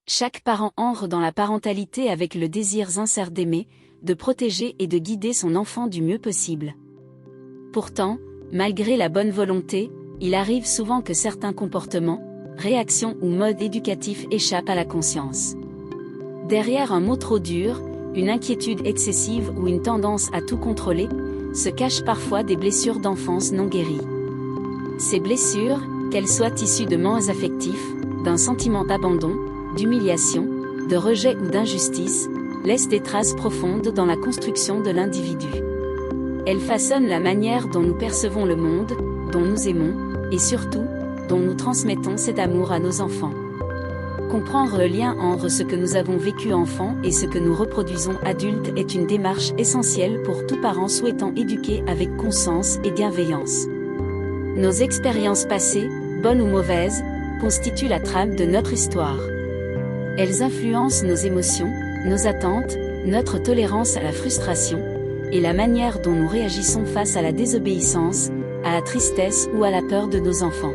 Chaque parent entre dans la parentalité avec le désir sincère d'aimer, de protéger et de guider son enfant du mieux possible. Pourtant, malgré la bonne volonté, il arrive souvent que certains comportements, réactions ou modes éducatifs échappent à la conscience. Derrière un mot trop dur, une inquiétude excessive ou une tendance à tout contrôler, se cachent parfois des blessures d'enfance non guéries. Ces blessures, qu'elles soient issues de manques affectifs, d'un sentiment d'abandon, d'humiliation, de rejet ou d'injustice, laissent des traces profondes dans la construction de l'individu. Elles façonnent la manière dont nous percevons le monde, dont nous aimons, et surtout, dont nous transmettons cet amour à nos enfants. Comprendre le lien entre ce que nous avons vécu enfant et ce que nous reproduisons adultes est une démarche essentielle pour tout parent souhaitant éduquer avec conscience et bienveillance. Nos expériences passées, bonnes ou mauvaises, constituent la trame de notre histoire. Elles influencent nos émotions, nos attentes, notre tolérance à la frustration, et la manière dont nous réagissons face à la désobéissance, à la tristesse ou à la peur de nos enfants.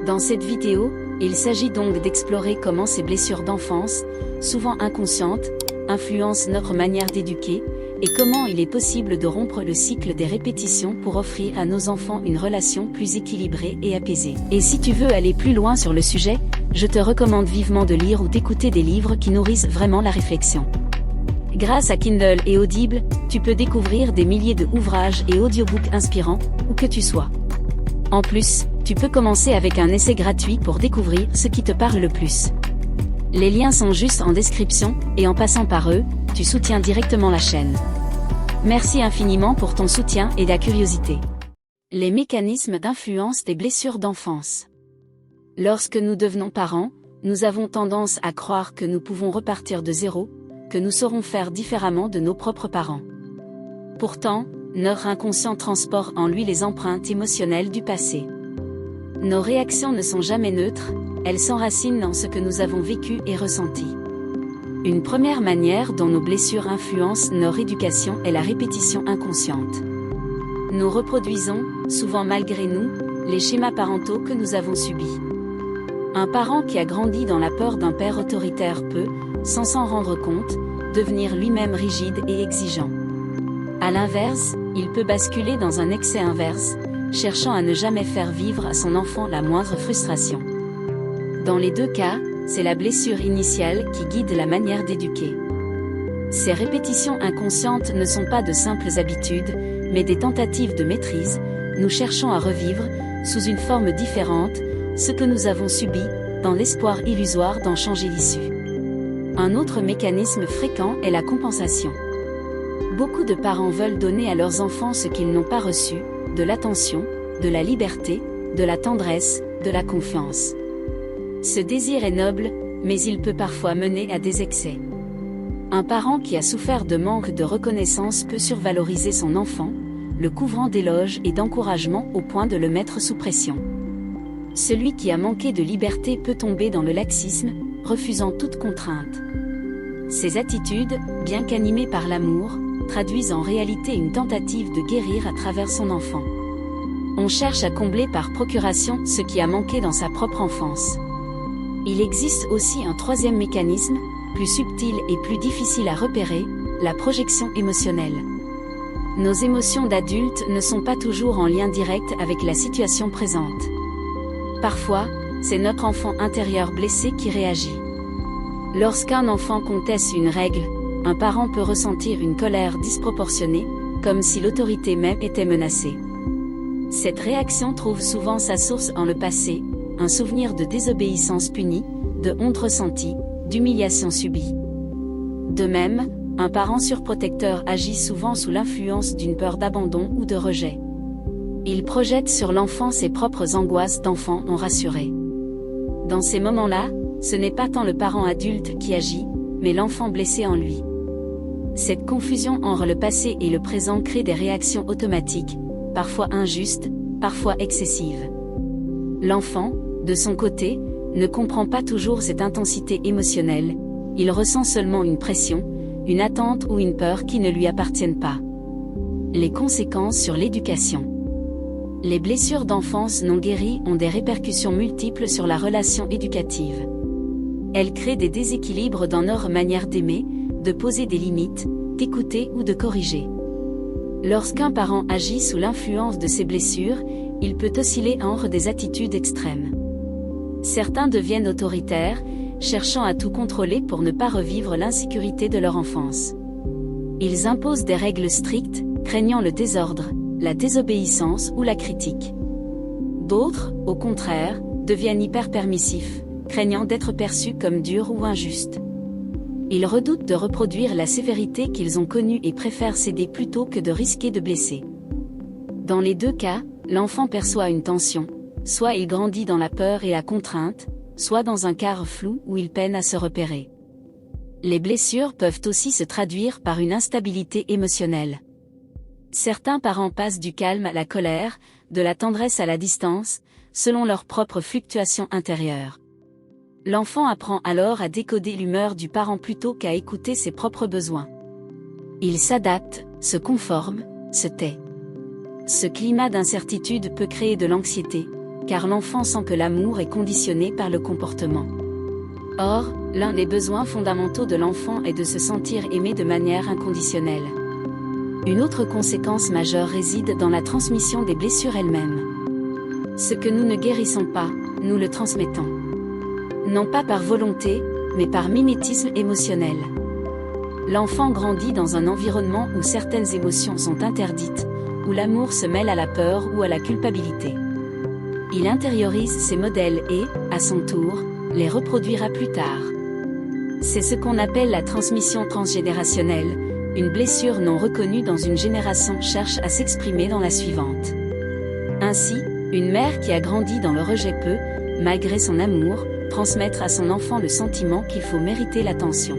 Dans cette vidéo, il s'agit donc d'explorer comment ces blessures d'enfance, souvent inconscientes, influencent notre manière d'éduquer, et comment il est possible de rompre le cycle des répétitions pour offrir à nos enfants une relation plus équilibrée et apaisée. Et si tu veux aller plus loin sur le sujet, je te recommande vivement de lire ou d'écouter des livres qui nourrissent vraiment la réflexion. Grâce à Kindle et Audible, tu peux découvrir des milliers de ouvrages et audiobooks inspirants, où que tu sois. En plus, tu peux commencer avec un essai gratuit pour découvrir ce qui te parle le plus. Les liens sont juste en description, et en passant par eux, tu soutiens directement la chaîne. Merci infiniment pour ton soutien et ta curiosité. Les mécanismes d'influence des blessures d'enfance. Lorsque nous devenons parents, nous avons tendance à croire que nous pouvons repartir de zéro, que nous saurons faire différemment de nos propres parents. Pourtant, notre inconscient transporte en lui les empreintes émotionnelles du passé. Nos réactions ne sont jamais neutres, elles s'enracinent dans ce que nous avons vécu et ressenti. Une première manière dont nos blessures influencent notre éducation est la répétition inconsciente. Nous reproduisons, souvent malgré nous, les schémas parentaux que nous avons subis. Un parent qui a grandi dans la peur d'un père autoritaire peut, sans s'en rendre compte, devenir lui-même rigide et exigeant. À l'inverse, il peut basculer dans un excès inverse, cherchant à ne jamais faire vivre à son enfant la moindre frustration. Dans les deux cas, c'est la blessure initiale qui guide la manière d'éduquer. Ces répétitions inconscientes ne sont pas de simples habitudes, mais des tentatives de maîtrise. Nous cherchons à revivre, sous une forme différente, ce que nous avons subi, dans l'espoir illusoire d'en changer l'issue. Un autre mécanisme fréquent est la compensation. Beaucoup de parents veulent donner à leurs enfants ce qu'ils n'ont pas reçu, de l'attention, de la liberté, de la tendresse, de la confiance. Ce désir est noble, mais il peut parfois mener à des excès. Un parent qui a souffert de manque de reconnaissance peut survaloriser son enfant, le couvrant d'éloges et d'encouragements au point de le mettre sous pression. Celui qui a manqué de liberté peut tomber dans le laxisme, refusant toute contrainte. Ces attitudes, bien qu'animées par l'amour, traduisent en réalité une tentative de guérir à travers son enfant. On cherche à combler par procuration ce qui a manqué dans sa propre enfance. Il existe aussi un troisième mécanisme, plus subtil et plus difficile à repérer, la projection émotionnelle. Nos émotions d'adultes ne sont pas toujours en lien direct avec la situation présente. Parfois, c'est notre enfant intérieur blessé qui réagit. Lorsqu'un enfant conteste une règle, un parent peut ressentir une colère disproportionnée, comme si l'autorité même était menacée. Cette réaction trouve souvent sa source en le passé, un souvenir de désobéissance punie, de honte ressentie, d'humiliation subie. De même, un parent surprotecteur agit souvent sous l'influence d'une peur d'abandon ou de rejet. Il projette sur l'enfant ses propres angoisses d'enfant non rassuré. Dans ces moments-là, ce n'est pas tant le parent adulte qui agit, mais l'enfant blessé en lui. Cette confusion entre le passé et le présent crée des réactions automatiques, parfois injustes, parfois excessives. L'enfant, de son côté, ne comprend pas toujours cette intensité émotionnelle, il ressent seulement une pression, une attente ou une peur qui ne lui appartiennent pas. Les conséquences sur l'éducation. Les blessures d'enfance non guéries ont des répercussions multiples sur la relation éducative. Elle crée des déséquilibres dans notre manière d'aimer, de poser des limites, d'écouter ou de corriger. Lorsqu'un parent agit sous l'influence de ces blessures, il peut osciller entre des attitudes extrêmes. Certains deviennent autoritaires, cherchant à tout contrôler pour ne pas revivre l'insécurité de leur enfance. Ils imposent des règles strictes, craignant le désordre, la désobéissance ou la critique. D'autres, au contraire, deviennent hyper permissifs, craignant d'être perçus comme durs ou injustes. Ils redoutent de reproduire la sévérité qu'ils ont connue et préfèrent céder plutôt que de risquer de blesser. Dans les deux cas, l'enfant perçoit une tension, soit il grandit dans la peur et la contrainte, soit dans un cadre flou où il peine à se repérer. Les blessures peuvent aussi se traduire par une instabilité émotionnelle. Certains parents passent du calme à la colère, de la tendresse à la distance, selon leurs propres fluctuations intérieures. L'enfant apprend alors à décoder l'humeur du parent plutôt qu'à écouter ses propres besoins. Il s'adapte, se conforme, se tait. Ce climat d'incertitude peut créer de l'anxiété, car l'enfant sent que l'amour est conditionné par le comportement. Or, l'un des besoins fondamentaux de l'enfant est de se sentir aimé de manière inconditionnelle. Une autre conséquence majeure réside dans la transmission des blessures elles-mêmes. Ce que nous ne guérissons pas, nous le transmettons. Non pas par volonté, mais par mimétisme émotionnel. L'enfant grandit dans un environnement où certaines émotions sont interdites, où l'amour se mêle à la peur ou à la culpabilité. Il intériorise ces modèles et, à son tour, les reproduira plus tard. C'est ce qu'on appelle la transmission transgénérationnelle. Une blessure non reconnue dans une génération cherche à s'exprimer dans la suivante. Ainsi, une mère qui a grandi dans le rejet peut, malgré son amour, transmettre à son enfant le sentiment qu'il faut mériter l'attention.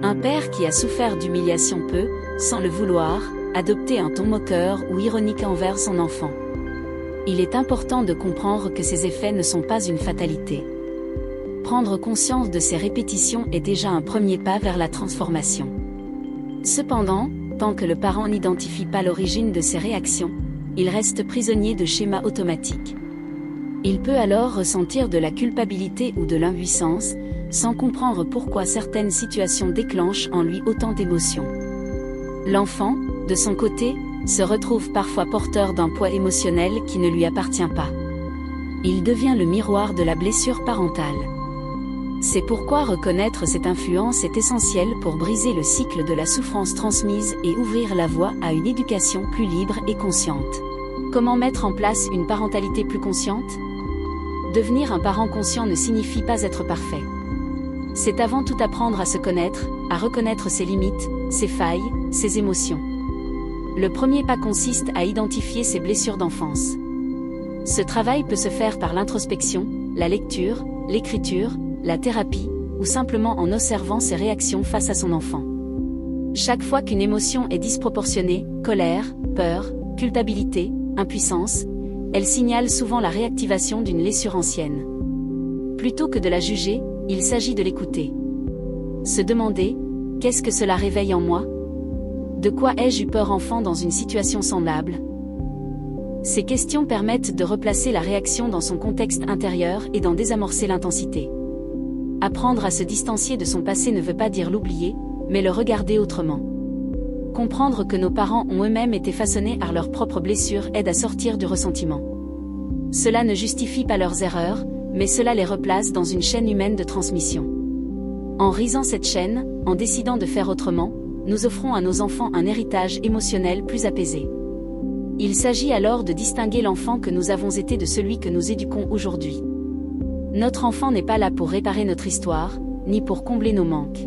Un père qui a souffert d'humiliation peut, sans le vouloir, adopter un ton moqueur ou ironique envers son enfant. Il est important de comprendre que ces effets ne sont pas une fatalité. Prendre conscience de ces répétitions est déjà un premier pas vers la transformation. Cependant, tant que le parent n'identifie pas l'origine de ses réactions, il reste prisonnier de schémas automatiques. Il peut alors ressentir de la culpabilité ou de l'impuissance, sans comprendre pourquoi certaines situations déclenchent en lui autant d'émotions. L'enfant, de son côté, se retrouve parfois porteur d'un poids émotionnel qui ne lui appartient pas. Il devient le miroir de la blessure parentale. C'est pourquoi reconnaître cette influence est essentiel pour briser le cycle de la souffrance transmise et ouvrir la voie à une éducation plus libre et consciente. Comment mettre en place une parentalité plus consciente ? Devenir un parent conscient ne signifie pas être parfait. C'est avant tout apprendre à se connaître, à reconnaître ses limites, ses failles, ses émotions. Le premier pas consiste à identifier ses blessures d'enfance. Ce travail peut se faire par l'introspection, la lecture, l'écriture, la thérapie, ou simplement en observant ses réactions face à son enfant. Chaque fois qu'une émotion est disproportionnée, colère, peur, culpabilité, impuissance, elle signale souvent la réactivation d'une blessure ancienne. Plutôt que de la juger, il s'agit de l'écouter. Se demander, qu'est-ce que cela réveille en moi ? De quoi ai-je eu peur enfant dans une situation semblable ? Ces questions permettent de replacer la réaction dans son contexte intérieur et d'en désamorcer l'intensité. Apprendre à se distancier de son passé ne veut pas dire l'oublier, mais le regarder autrement. Comprendre que nos parents ont eux-mêmes été façonnés par leurs propres blessures aide à sortir du ressentiment. Cela ne justifie pas leurs erreurs, mais cela les replace dans une chaîne humaine de transmission. En brisant cette chaîne, en décidant de faire autrement, nous offrons à nos enfants un héritage émotionnel plus apaisé. Il s'agit alors de distinguer l'enfant que nous avons été de celui que nous éduquons aujourd'hui. Notre enfant n'est pas là pour réparer notre histoire, ni pour combler nos manques.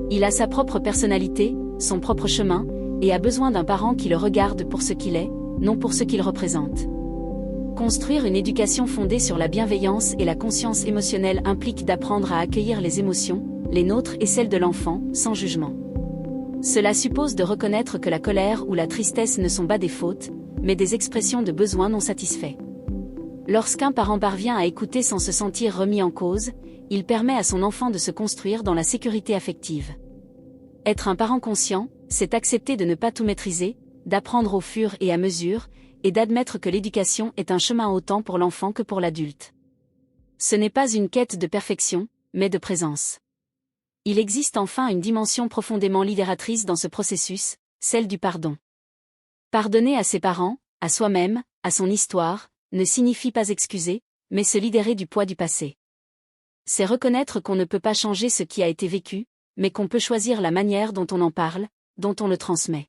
Il a sa propre personnalité, son propre chemin, et a besoin d'un parent qui le regarde pour ce qu'il est, non pour ce qu'il représente. Construire une éducation fondée sur la bienveillance et la conscience émotionnelle implique d'apprendre à accueillir les émotions, les nôtres et celles de l'enfant, sans jugement. Cela suppose de reconnaître que la colère ou la tristesse ne sont pas des fautes, mais des expressions de besoins non satisfaits. Lorsqu'un parent parvient à écouter sans se sentir remis en cause, il permet à son enfant de se construire dans la sécurité affective. Être un parent conscient, c'est accepter de ne pas tout maîtriser, d'apprendre au fur et à mesure, et d'admettre que l'éducation est un chemin autant pour l'enfant que pour l'adulte. Ce n'est pas une quête de perfection, mais de présence. Il existe enfin une dimension profondément libératrice dans ce processus, celle du pardon. Pardonner à ses parents, à soi-même, à son histoire, ne signifie pas excuser, mais se libérer du poids du passé. C'est reconnaître qu'on ne peut pas changer ce qui a été vécu, mais qu'on peut choisir la manière dont on en parle, dont on le transmet.